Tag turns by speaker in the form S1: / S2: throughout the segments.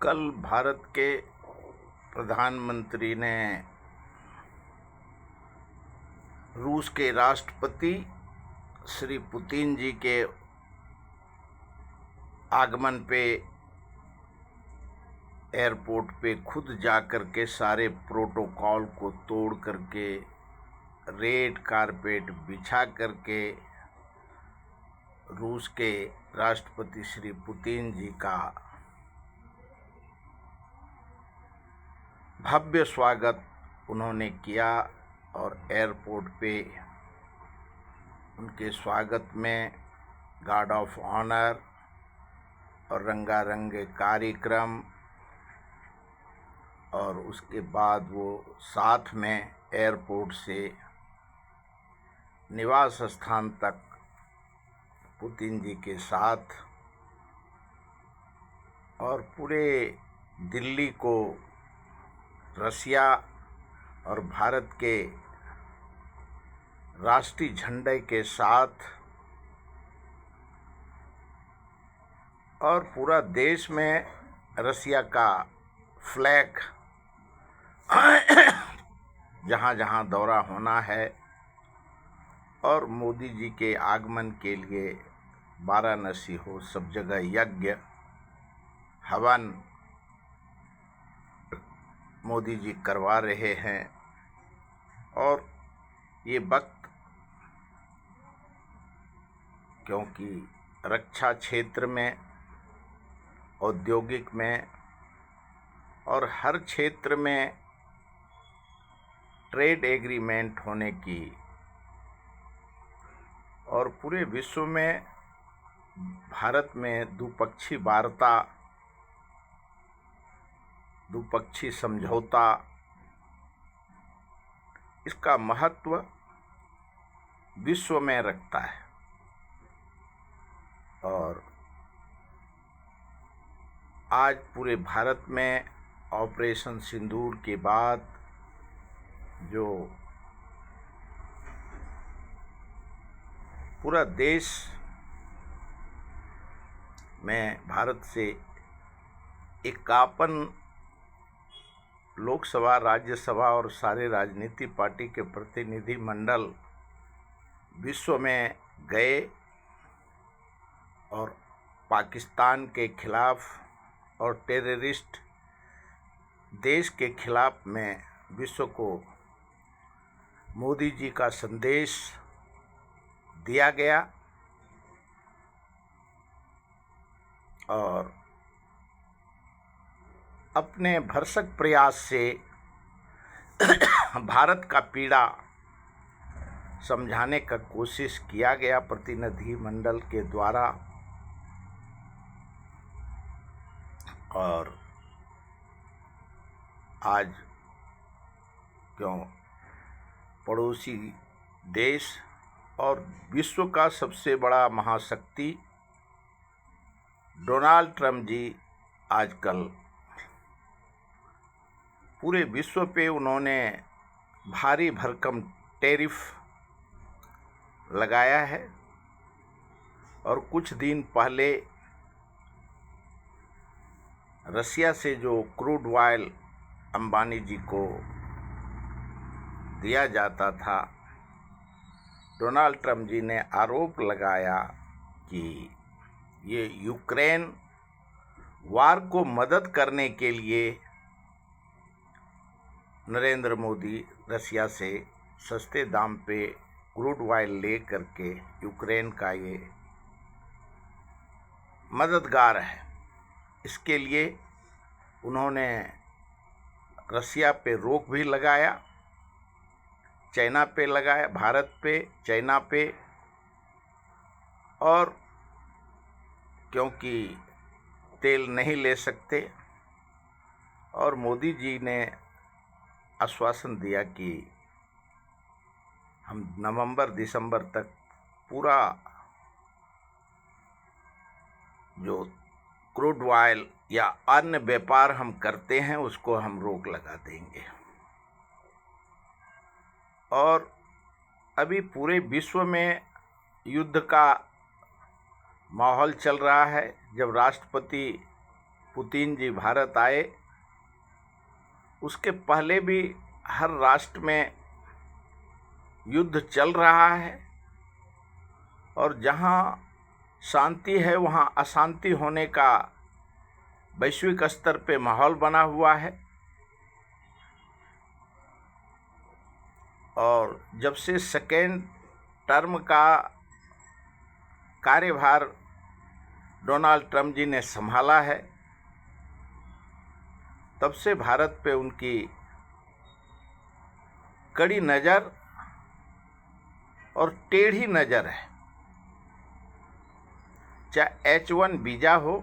S1: कल भारत के प्रधानमंत्री ने रूस के राष्ट्रपति श्री पुतिन जी के आगमन पे एयरपोर्ट पे खुद जाकर के सारे प्रोटोकॉल को तोड़ करके रेड कारपेट बिछा करके रूस के राष्ट्रपति श्री पुतिन जी का भव्य स्वागत उन्होंने किया और एयरपोर्ट पे उनके स्वागत में गार्ड ऑफ ऑनर और रंगारंग कार्यक्रम और उसके बाद वो साथ में एयरपोर्ट से निवास स्थान तक पुतिन जी के साथ और पूरे दिल्ली को रसिया और भारत के राष्ट्रीय झंडे के साथ और पूरा देश में रसिया का फ्लैग जहाँ जहाँ दौरा होना है और मोदी जी के आगमन के लिए वाराणसी हो सब जगह यज्ञ हवन मोदी जी करवा रहे हैं। और ये वक्त क्योंकि रक्षा क्षेत्र में औद्योगिक में और हर क्षेत्र में ट्रेड एग्रीमेंट होने की और पूरे विश्व में भारत में द्विपक्षीय वार्ता द्विपक्षीय समझौता इसका महत्व विश्व में रखता है। और आज पूरे भारत में ऑपरेशन सिंदूर के बाद जो पूरा देश में भारत से 51 लोकसभा राज्यसभा और सारे राजनीतिक पार्टी के प्रतिनिधि मंडल विश्व में गए और पाकिस्तान के खिलाफ और टेररिस्ट देश के खिलाफ में विश्व को मोदी जी का संदेश दिया गया। और अपने भरसक प्रयास से भारत का पीड़ा समझाने का कोशिश किया गया प्रतिनिधि मंडल के द्वारा। और आज क्यों पड़ोसी देश और विश्व का सबसे बड़ा महाशक्ति डोनाल्ड ट्रम्प जी आजकल पूरे विश्व पे उन्होंने भारी भरकम टैरिफ लगाया है। और कुछ दिन पहले रसिया से जो क्रूड ऑयल अंबानी जी को दिया जाता था, डोनाल्ड ट्रम्प जी ने आरोप लगाया कि ये यूक्रेन वार को मदद करने के लिए नरेंद्र मोदी रसिया से सस्ते दाम पे क्रूड ऑयल ले करके यूक्रेन का ये मददगार है। इसके लिए उन्होंने रसिया पे रोक भी लगाया, चाइना पे लगाया, भारत पे, चाइना पे। और क्योंकि तेल नहीं ले सकते और मोदी जी ने आश्वासन दिया कि हम नवंबर दिसंबर तक पूरा जो क्रूड ऑयल या अन्य व्यापार हम करते हैं उसको हम रोक लगा देंगे। और अभी पूरे विश्व में युद्ध का माहौल चल रहा है। जब राष्ट्रपति पुतिन जी भारत आए, उसके पहले भी हर राष्ट्र में युद्ध चल रहा है और जहाँ शांति है वहाँ अशांति होने का वैश्विक स्तर पे माहौल बना हुआ है। और जब से सेकेंड टर्म का कार्यभार डोनाल्ड ट्रंप जी ने संभाला है, तब से भारत पे उनकी कड़ी नज़र और टेढ़ी नज़र है। चाहे H1 वीज़ा हो,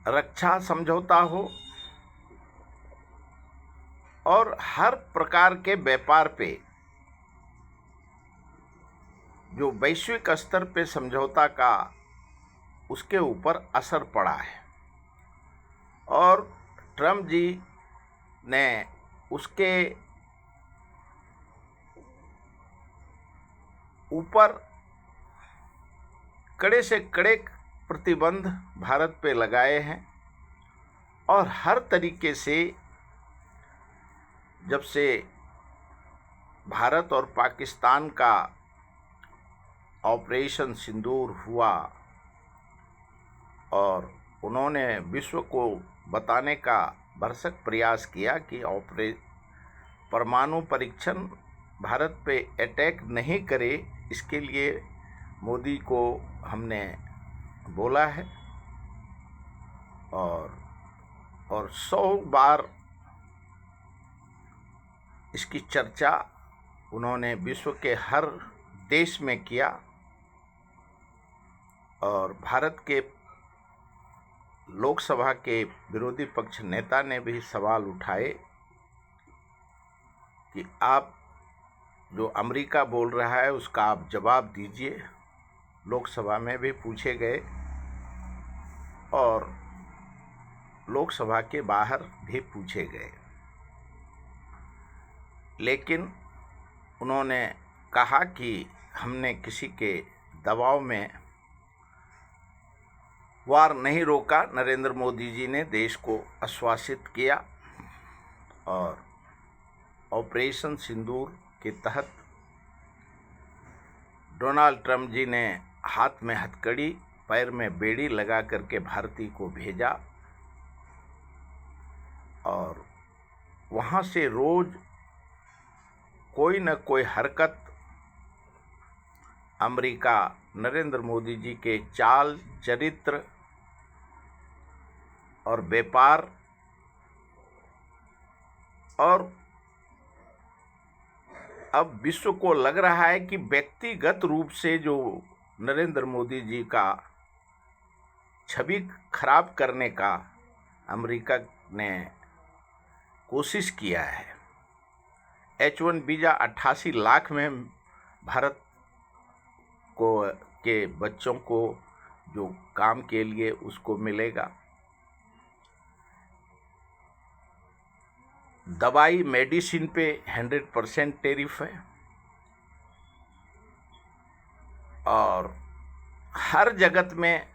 S1: रक्षा समझौता हो और हर प्रकार के व्यापार पे जो वैश्विक स्तर पे समझौता का उसके ऊपर असर पड़ा है और ट्रंप जी ने उसके ऊपर कड़े से कड़े प्रतिबंध भारत पे लगाए हैं। और हर तरीके से जब से भारत और पाकिस्तान का ऑपरेशन सिंदूर हुआ और उन्होंने विश्व को बताने का भरसक प्रयास किया कि परमाणु परीक्षण भारत पे अटैक नहीं करे, इसके लिए मोदी को हमने बोला है और 100 बार इसकी चर्चा उन्होंने विश्व के हर देश में किया। और भारत के लोकसभा के विरोधी पक्ष नेता ने भी सवाल उठाए कि आप जो अमेरिका बोल रहा है उसका आप जवाब दीजिए। लोकसभा में भी पूछे गए और लोकसभा के बाहर भी पूछे गए, लेकिन उन्होंने कहा कि हमने किसी के दबाव में वार नहीं रोका। नरेंद्र मोदी जी ने देश को आश्वासित किया और ऑपरेशन सिंदूर के तहत डोनाल्ड ट्रंप जी ने हाथ में हथकड़ी, पैर में बेड़ी लगा करके भारतीय को भेजा और वहाँ से रोज कोई न कोई हरकत अमेरिका नरेंद्र मोदी जी के चाल चरित्र और व्यापार और अब विश्व को लग रहा है कि व्यक्तिगत रूप से जो नरेंद्र मोदी जी का छवि खराब करने का अमेरिका ने कोशिश किया है। H1 वीज़ा 88 लाख में भारत को के बच्चों को जो काम के लिए उसको मिलेगा। दवाई मेडिसिन पे 100% टैरिफ है और हर जगत में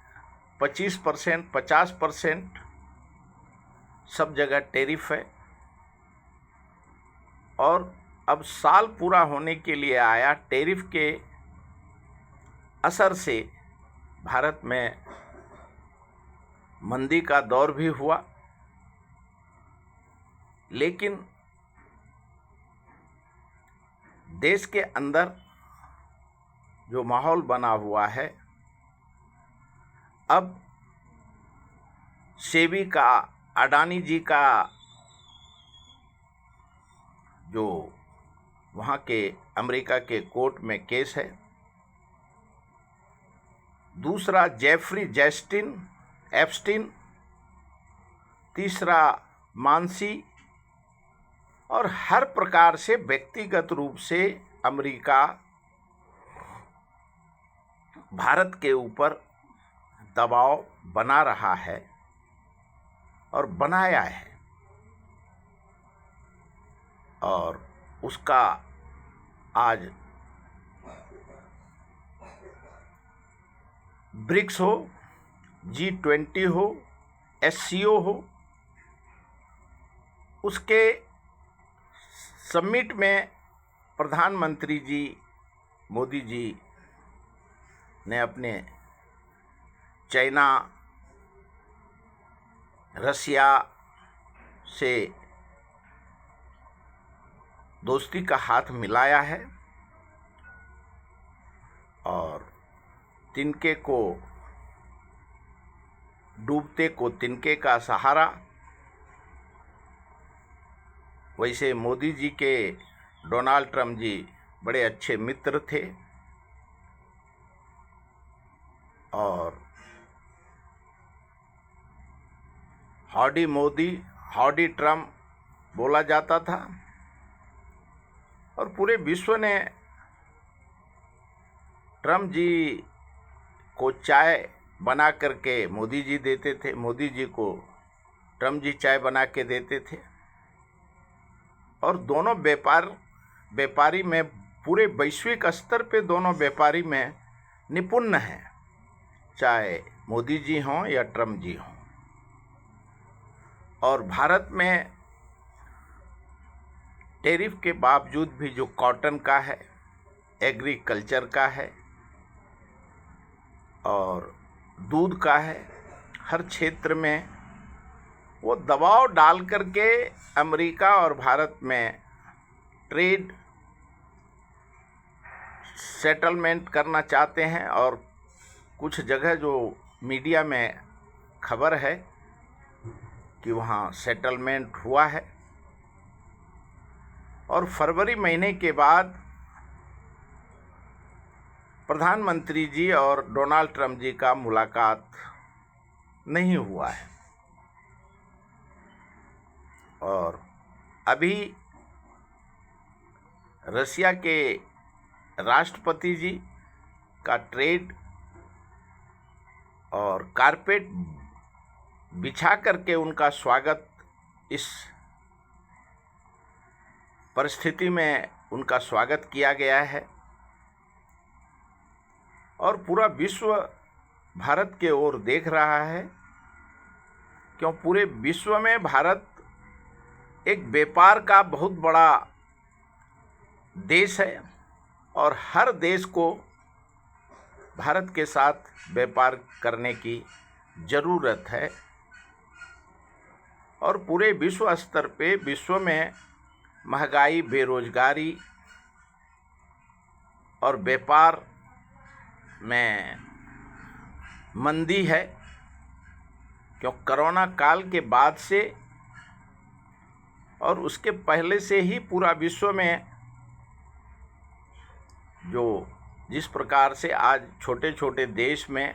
S1: 25%, 50% सब जगह टैरिफ है। और अब साल पूरा होने के लिए आया, टैरिफ के असर से भारत में मंदी का दौर भी हुआ, लेकिन देश के अंदर जो माहौल बना हुआ है, अब सेबी का, अडानी जी का जो वहाँ के अमेरिका के कोर्ट में केस है, दूसरा जेफरी एप्स्टीन, तीसरा मानसी, और हर प्रकार से व्यक्तिगत रूप से अमेरिका भारत के ऊपर दबाव बना रहा है और बनाया है। और उसका आज ब्रिक्स हो, G20 हो, SCO हो, उसके समिट में प्रधानमंत्री जी मोदी जी ने अपने चाइना, रसिया से दोस्ती का हाथ मिलाया है और तिनके को डूबते को तिनके का सहारा। वैसे मोदी जी के डोनाल्ड ट्रंप जी बड़े अच्छे मित्र थे और हाउडी मोदी, हाउडी ट्रंप बोला जाता था और पूरे विश्व ने ट्रंप जी को चाय बना करके मोदी जी देते थे, मोदी जी को ट्रंप जी चाय बना के देते थे और दोनों व्यापारी में पूरे वैश्विक स्तर पे दोनों व्यापारी में निपुण हैं, चाहे मोदी जी हों या ट्रंप जी हों। और भारत में टैरिफ के बावजूद भी जो कॉटन का है, एग्रीकल्चर का है और दूध का है, हर क्षेत्र में वो दबाव डाल करके अमेरिका और भारत में ट्रेड सेटलमेंट करना चाहते हैं। और कुछ जगह जो मीडिया में खबर है कि वहाँ सेटलमेंट हुआ है और फरवरी महीने के बाद प्रधानमंत्री जी और डोनाल्ड ट्रंप जी का मुलाकात नहीं हुआ है। और अभी रसिया के राष्ट्रपति जी का ट्रेड और कारपेट बिछा करके उनका स्वागत, इस परिस्थिति में उनका स्वागत किया गया है और पूरा विश्व भारत के ओर देख रहा है, क्यों पूरे विश्व में भारत एक व्यापार का बहुत बड़ा देश है और हर देश को भारत के साथ व्यापार करने की ज़रूरत है। और पूरे विश्व स्तर पे विश्व में महंगाई, बेरोजगारी और व्यापार में मंदी है, क्यों कोरोना काल के बाद से और उसके पहले से ही पूरा विश्व में जो जिस प्रकार से आज छोटे छोटे देश में,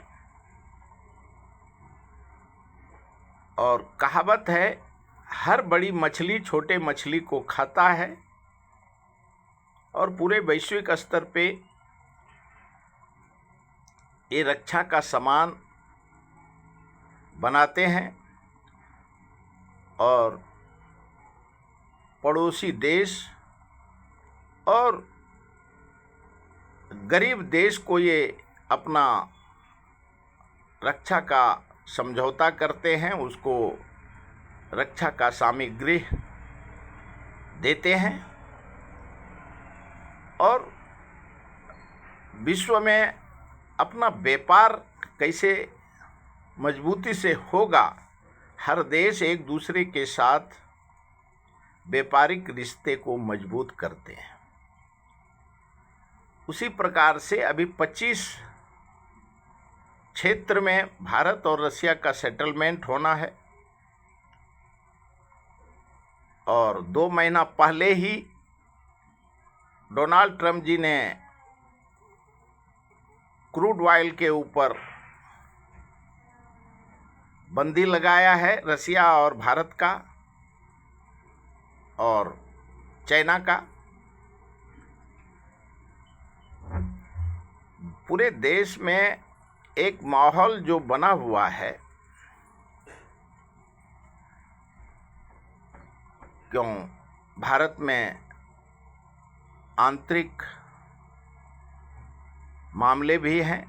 S1: और कहावत है हर बड़ी मछली छोटे मछली को खाता है, और पूरे वैश्विक स्तर पे ये रक्षा का सामान बनाते हैं और पड़ोसी देश और गरीब देश को ये अपना रक्षा का समझौता करते हैं, उसको रक्षा का सामग्री देते हैं और विश्व में अपना व्यापार कैसे मजबूती से होगा, हर देश एक दूसरे के साथ व्यापारिक रिश्ते को मजबूत करते हैं। उसी प्रकार से अभी 25 क्षेत्र में भारत और रसिया का सेटलमेंट होना है और 2 महीना पहले ही डोनाल्ड ट्रंप जी ने क्रूड ऑयल के ऊपर बंदी लगाया है, रसिया और भारत का और चाइना का। पूरे देश में एक माहौल जो बना हुआ है, क्यों भारत में आंतरिक मामले भी हैं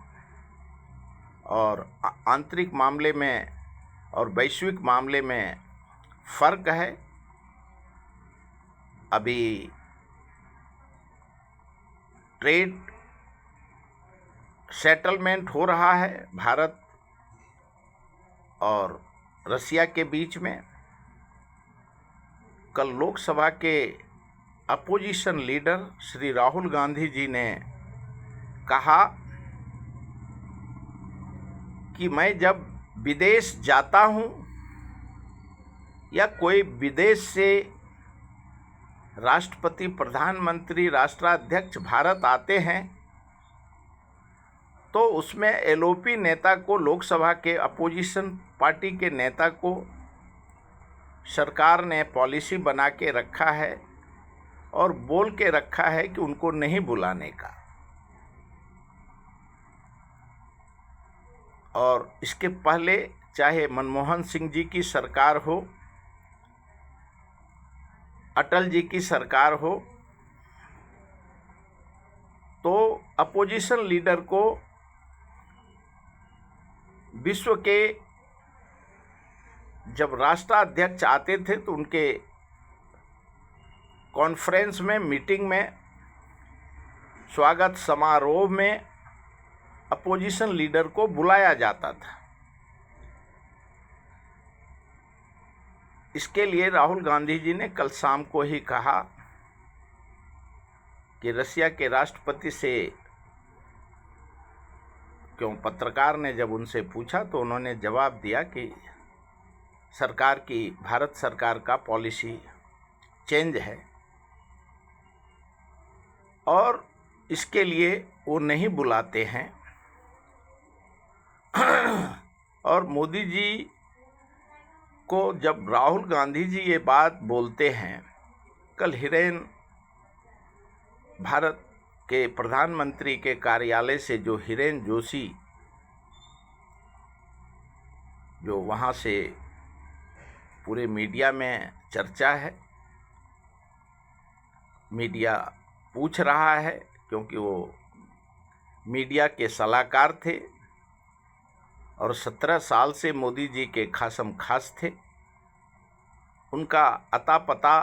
S1: और आंतरिक मामले में और वैश्विक मामले में फ़र्क है। अभी ट्रेड सेटलमेंट हो रहा है भारत और रसिया के बीच में। कल लोकसभा के अपोजिशन लीडर श्री राहुल गांधी जी ने कहा कि मैं जब विदेश जाता हूं या कोई विदेश से राष्ट्रपति, प्रधानमंत्री, राष्ट्राध्यक्ष भारत आते हैं तो उसमें एलओपी नेता को, लोकसभा के अपोजिशन पार्टी के नेता को सरकार ने पॉलिसी बना के रखा है और बोल के रखा है कि उनको नहीं बुलाने का। और इसके पहले चाहे मनमोहन सिंह जी की सरकार हो, अटल जी की सरकार हो, तो अपोजिशन लीडर को विश्व के जब राष्ट्राध्यक्ष आते थे तो उनके कॉन्फ्रेंस में, मीटिंग में, स्वागत समारोह में अपोजिशन लीडर को बुलाया जाता था। इसके लिए राहुल गांधी जी ने कल शाम को ही कहा कि रसिया के राष्ट्रपति से, क्यों, पत्रकार ने जब उनसे पूछा तो उन्होंने जवाब दिया कि सरकार की, भारत सरकार का पॉलिसी चेंज है और इसके लिए वो नहीं बुलाते हैं। और मोदी जी को जब राहुल गांधी जी ये बात बोलते हैं, कल हिरेन भारत के प्रधानमंत्री के कार्यालय से जो हिरेन जोशी, जो वहाँ से पूरे मीडिया में चर्चा है, मीडिया पूछ रहा है क्योंकि वो मीडिया के सलाहकार थे और 17 साल से मोदी जी के खासम खास थे। उनका अता पता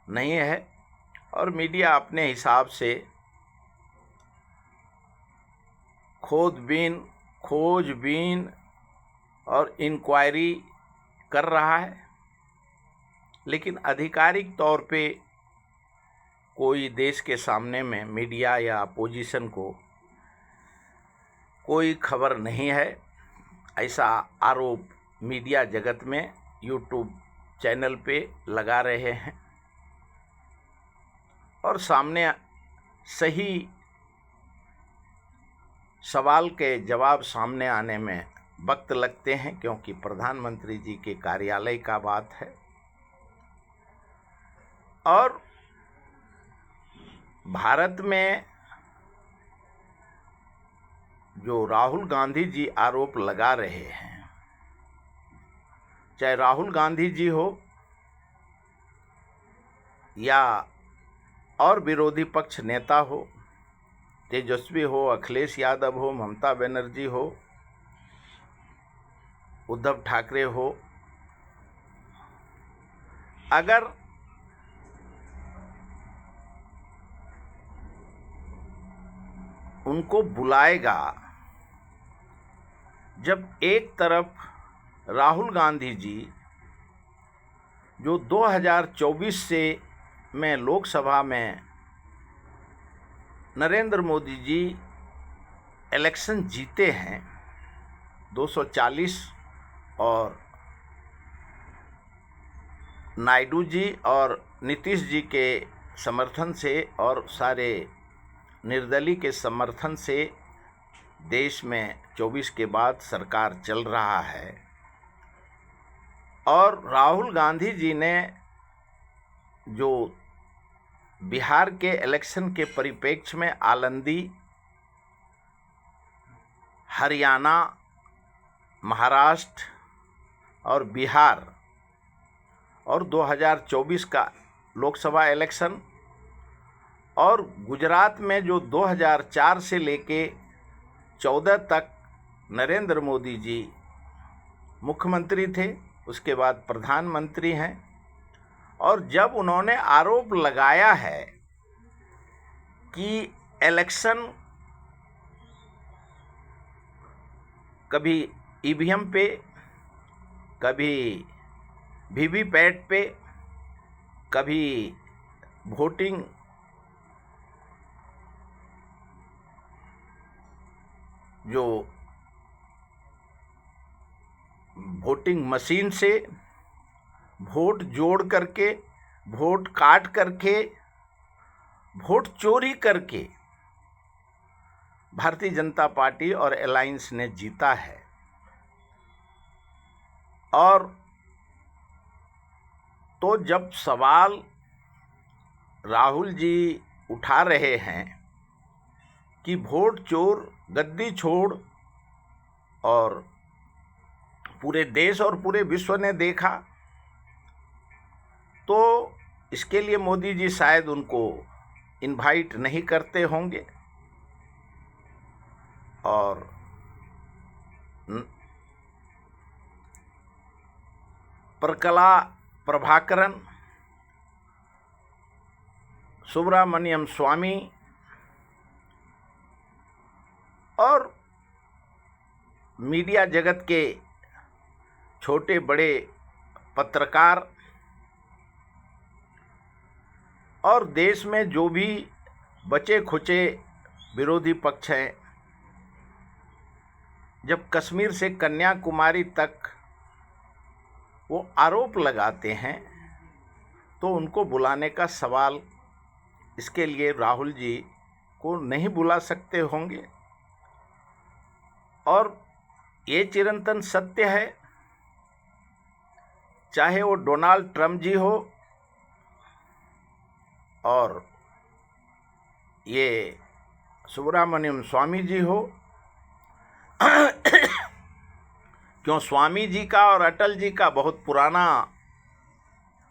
S1: नहीं है और मीडिया अपने हिसाब से खोजबीन और इंक्वायरी कर रहा है, लेकिन आधिकारिक तौर पे कोई देश के सामने में मीडिया या अपोजिशन को कोई खबर नहीं है, ऐसा आरोप मीडिया जगत में यूट्यूब चैनल पे लगा रहे हैं। और सामने सही सवाल के जवाब सामने आने में वक्त लगते हैं, क्योंकि प्रधानमंत्री जी के कार्यालय का बात है। और भारत में जो राहुल गांधी जी आरोप लगा रहे हैं, चाहे राहुल गांधी जी हो या और विरोधी पक्ष नेता हो, तेजस्वी हो, अखिलेश यादव हो, ममता बनर्जी हो, उद्धव ठाकरे हो, अगर उनको बुलाएगा, जब एक तरफ राहुल गांधी जी जो 2024 से में लोकसभा में नरेंद्र मोदी जी इलेक्शन जीते हैं 240, और नायडू जी और नीतीश जी के समर्थन से और सारे निर्दलीय के समर्थन से देश में 24 के बाद सरकार चल रहा है। और राहुल गांधी जी ने जो बिहार के इलेक्शन के परिप्रेक्ष्य में आलंदी, हरियाणा, महाराष्ट्र और बिहार और 2024 का लोकसभा इलेक्शन और गुजरात में जो 2004 से लेके 14 तक नरेंद्र मोदी जी मुख्यमंत्री थे, उसके बाद प्रधानमंत्री हैं, और जब उन्होंने आरोप लगाया है कि इलेक्शन कभी ईवीएम पे, कभी वीवीपैट पे, कभी वोटिंग जो वोटिंग मशीन से वोट जोड़ करके, वोट काट करके, वोट चोरी करके भारतीय जनता पार्टी और अलायंस ने जीता है। और तो जब सवाल राहुल जी उठा रहे हैं कि वोट चोर गद्दी छोड़, और पूरे देश और पूरे विश्व ने देखा, तो इसके लिए मोदी जी शायद उनको इनवाइट नहीं करते होंगे। और प्रकला प्रभाकरन, सुब्रमण्यम स्वामी और मीडिया जगत के छोटे बड़े पत्रकार और देश में जो भी बचे खुचे विरोधी पक्ष हैं, जब कश्मीर से कन्याकुमारी तक वो आरोप लगाते हैं तो उनको बुलाने का सवाल इसके लिए राहुल जी को नहीं बुला सकते होंगे। और ये चिरंतन सत्य है, चाहे वो डोनाल्ड ट्रंप जी हो और ये सुब्रमण्यम स्वामी जी हो। क्यों, स्वामी जी का और अटल जी का बहुत पुराना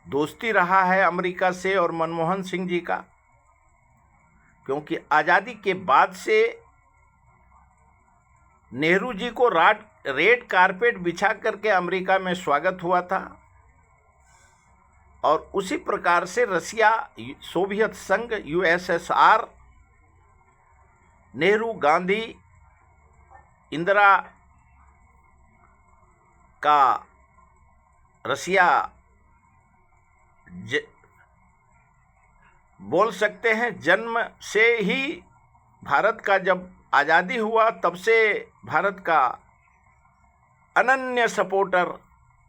S1: दोस्ती रहा है अमेरिका से, और मनमोहन सिंह जी का, क्योंकि आज़ादी के बाद से नेहरू जी को रेड कारपेट बिछा करके अमेरिका में स्वागत हुआ था, और उसी प्रकार से रसिया, सोवियत संघ, यूएसएसआर, नेहरू, गांधी, इंदिरा का रसिया बोल सकते हैं जन्म से ही भारत का जब आज़ादी हुआ तब से भारत का अनन्य सपोर्टर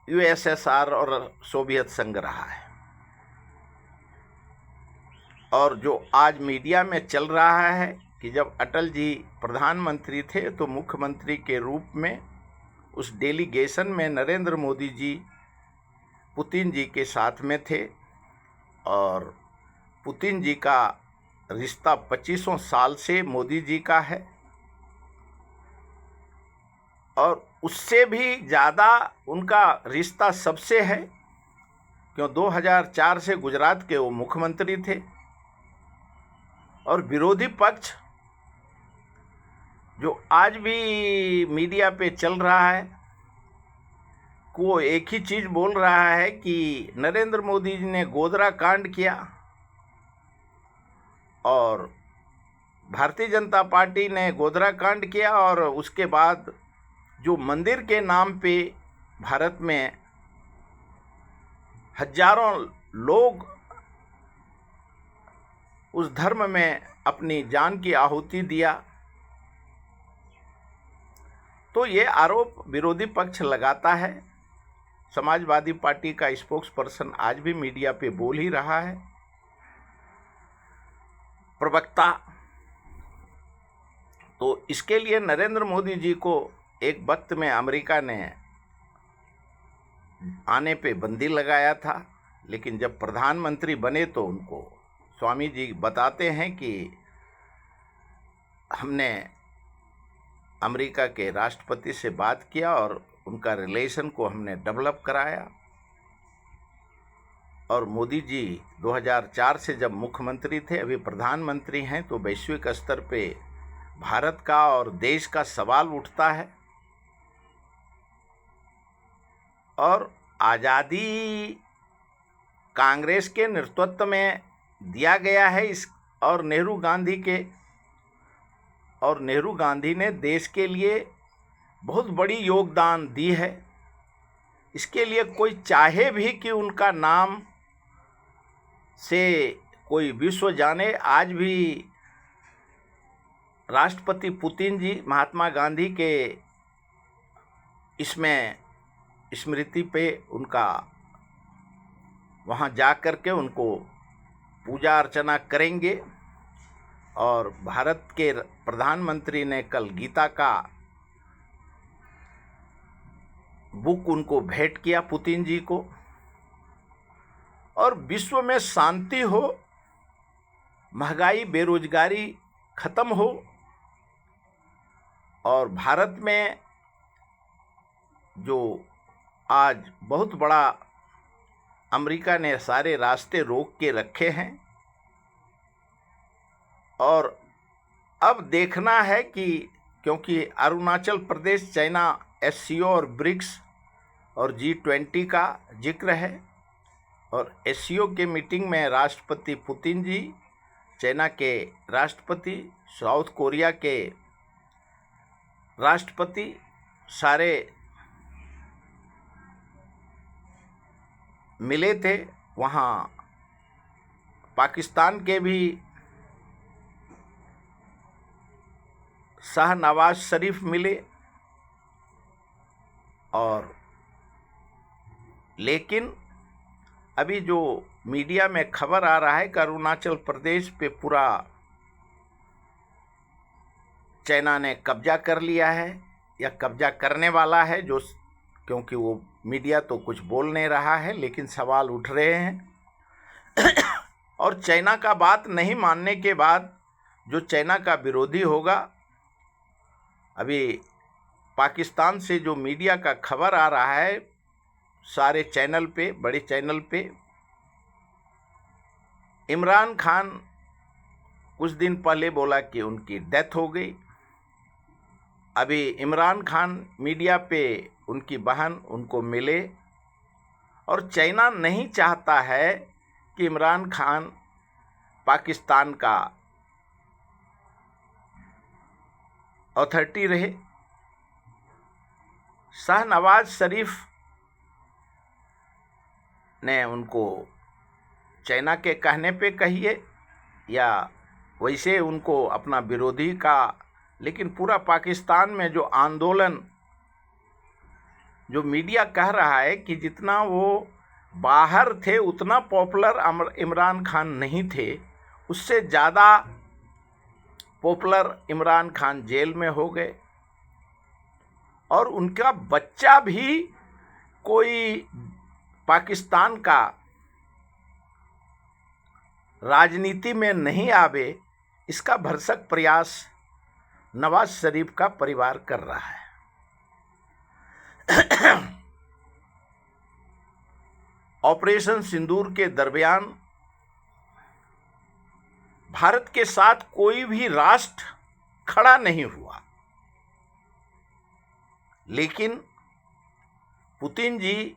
S1: यूएसएसआर और सोवियत संघ रहा है। और जो आज मीडिया में चल रहा है कि जब अटल जी प्रधानमंत्री थे तो मुख्यमंत्री के रूप में उस डेलीगेशन में नरेंद्र मोदी जी पुतिन जी के साथ में थे, और पुतिन जी का रिश्ता 25 साल से मोदी जी का है, और उससे भी ज़्यादा उनका रिश्ता सबसे है, क्यों 2004 से गुजरात के वो मुख्यमंत्री थे। और विरोधी पक्ष जो आज भी मीडिया पे चल रहा है, को एक ही चीज़ बोल रहा है कि नरेंद्र मोदी जी ने गोधरा कांड किया, और भारतीय जनता पार्टी ने गोधरा कांड किया, और उसके बाद जो मंदिर के नाम पे भारत में हजारों लोग उस धर्म में अपनी जान की आहुति दिया, तो ये आरोप विरोधी पक्ष लगाता है। समाजवादी पार्टी का स्पोक्स पर्सन आज भी मीडिया पे बोल ही रहा है, प्रवक्ता। तो इसके लिए नरेंद्र मोदी जी को एक वक्त में अमेरिका ने आने पे बंदी लगाया था, लेकिन जब प्रधानमंत्री बने तो उनको स्वामी जी बताते हैं कि हमने अमेरिका के राष्ट्रपति से बात किया और उनका रिलेशन को हमने डेवलप कराया। और मोदी जी 2004 से जब मुख्यमंत्री थे, अभी प्रधानमंत्री हैं, तो वैश्विक स्तर पे भारत का और देश का सवाल उठता है और आज़ादी कांग्रेस के नेतृत्व में दिया गया है और नेहरू गांधी ने देश के लिए बहुत बड़ी योगदान दी है। इसके लिए कोई चाहे भी कि उनका नाम से कोई विश्व जाने, आज भी राष्ट्रपति पुतिन जी महात्मा गांधी के इसमें स्मृति पे उनका वहाँ जा कर के उनको पूजा अर्चना करेंगे। और भारत के प्रधानमंत्री ने कल गीता का बुक उनको भेंट किया पुतिन जी को। और विश्व में शांति हो, महंगाई बेरोजगारी खत्म हो और भारत में जो आज बहुत बड़ा अमेरिका ने सारे रास्ते रोक के रखे हैं, और अब देखना है कि क्योंकि अरुणाचल प्रदेश चाइना SCO और ब्रिक्स और G20 का जिक्र है, और SCO के मीटिंग में राष्ट्रपति पुतिन जी, चाइना के राष्ट्रपति, साउथ कोरिया के राष्ट्रपति सारे मिले थे। वहाँ पाकिस्तान के भी शाह नवाज शरीफ मिले। और लेकिन अभी जो मीडिया में खबर आ रहा है कि अरुणाचल प्रदेश पे पूरा चाइना ने कब्जा कर लिया है या कब्जा करने वाला है, जो क्योंकि वो मीडिया तो कुछ बोल नहीं रहा है, लेकिन सवाल उठ रहे हैं। और चाइना का बात नहीं मानने के बाद जो चाइना का विरोधी होगा, अभी पाकिस्तान से जो मीडिया का खबर आ रहा है सारे चैनल पे, बड़े चैनल पे, इमरान खान कुछ दिन पहले बोला कि उनकी डेथ हो गई। अभी इमरान खान मीडिया पे उनकी बहन उनको मिले, और चाइना नहीं चाहता है कि इमरान खान पाकिस्तान का अथॉरिटी रहे। शाह नवाज शरीफ ने उनको चाइना के कहने पे कहिए या वैसे उनको अपना विरोधी का, लेकिन पूरा पाकिस्तान में जो आंदोलन, जो मीडिया कह रहा है कि जितना वो बाहर थे उतना पॉपुलर इमरान खान नहीं थे, उससे ज़्यादा पॉपुलर इमरान खान जेल में हो गए। और उनका बच्चा भी कोई पाकिस्तान का राजनीति में नहीं आवे, इसका भरसक प्रयास नवाज शरीफ का परिवार कर रहा है। ऑपरेशन सिंदूर के दरमियान भारत के साथ कोई भी राष्ट्र खड़ा नहीं हुआ, लेकिन पुतिन जी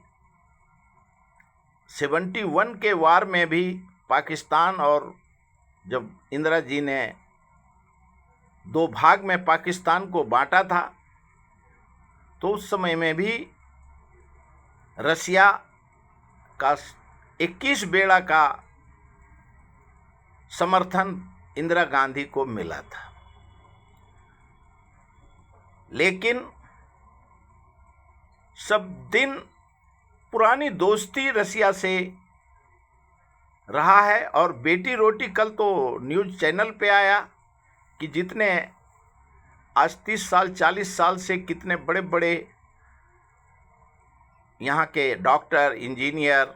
S1: 71 के वार में भी पाकिस्तान, और जब इंदिरा जी ने 2 भाग में पाकिस्तान को बांटा था, तो उस समय में भी रसिया का 21 बेड़ा का समर्थन इंदिरा गांधी को मिला था। लेकिन सब दिन पुरानी दोस्ती रसिया से रहा है। और बेटी रोटी, कल तो न्यूज़ चैनल पे आया कि जितने आज 30 साल 40 साल से कितने बड़े बड़े यहाँ के डॉक्टर, इंजीनियर,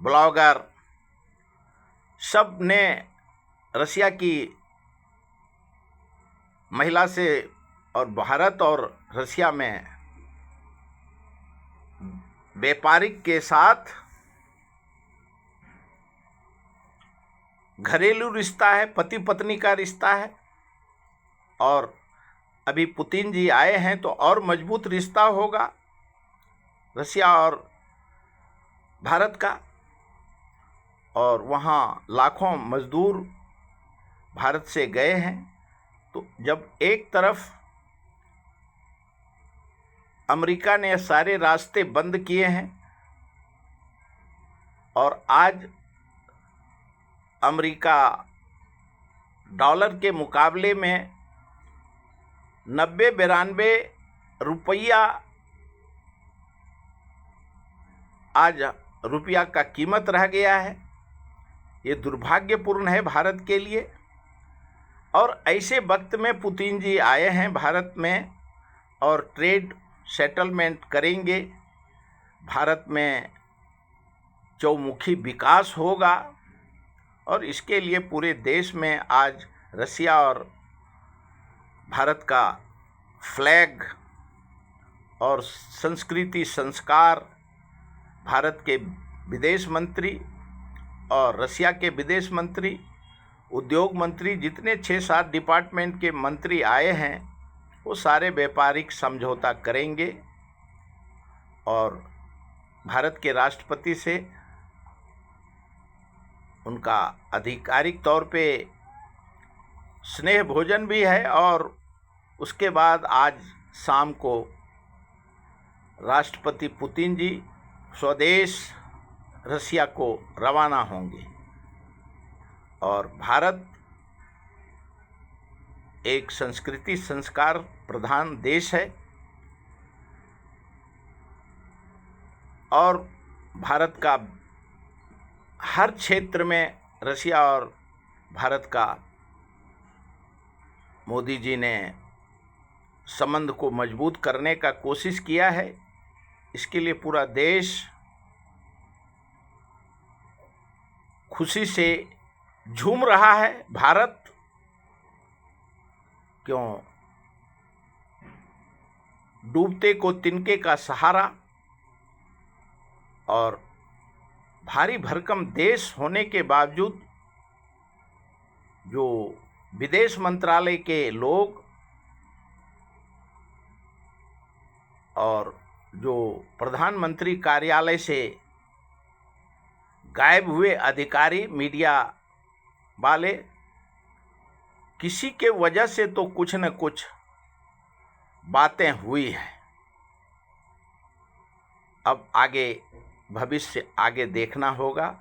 S1: ब्लॉगर सब ने रसिया की महिला से, और भारत और रसिया में व्यापारिक के साथ घरेलू रिश्ता है, पति पत्नी का रिश्ता है। और अभी पुतिन जी आए हैं तो और मजबूत रिश्ता होगा। रसिया और भारत का, और वहाँ लाखों मजदूर भारत से गए हैं। तो जब एक तरफ अमेरिका ने सारे रास्ते बंद किए हैं और आज अमेरिका डॉलर के मुकाबले में 90-92 रुपया आज रुपया का कीमत रह गया है। ये दुर्भाग्यपूर्ण है भारत के लिए। और ऐसे वक्त में पुतिन जी आए हैं भारत में और ट्रेड सेटलमेंट करेंगे, भारत में चौमुखी विकास होगा, और इसके लिए पूरे देश में आज रसिया और भारत का फ्लैग और संस्कृति संस्कार, भारत के विदेश मंत्री और रसिया के विदेश मंत्री, उद्योग मंत्री, जितने 6-7 डिपार्टमेंट के मंत्री आए हैं, वो सारे व्यापारिक समझौता करेंगे और भारत के राष्ट्रपति से उनका आधिकारिक तौर पे स्नेह भोजन भी है। और उसके बाद आज शाम को राष्ट्रपति पुतिन जी स्वदेश रसिया को रवाना होंगे। और भारत एक संस्कृति संस्कार प्रधान देश है और भारत का हर क्षेत्र में रसिया और भारत का मोदी जी ने संबंध को मजबूत करने का कोशिश किया है। इसके लिए पूरा देश खुशी से झूम रहा है। भारत क्यों डूबते को तिनके का सहारा, और भारी भरकम देश होने के बावजूद जो विदेश मंत्रालय के लोग और जो प्रधानमंत्री कार्यालय से गायब हुए अधिकारी, मीडिया वाले, किसी के वजह से तो कुछ न कुछ बातें हुई हैं। अब आगे भविष्य आगे देखना होगा।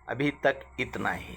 S1: अभी तक इतना ही।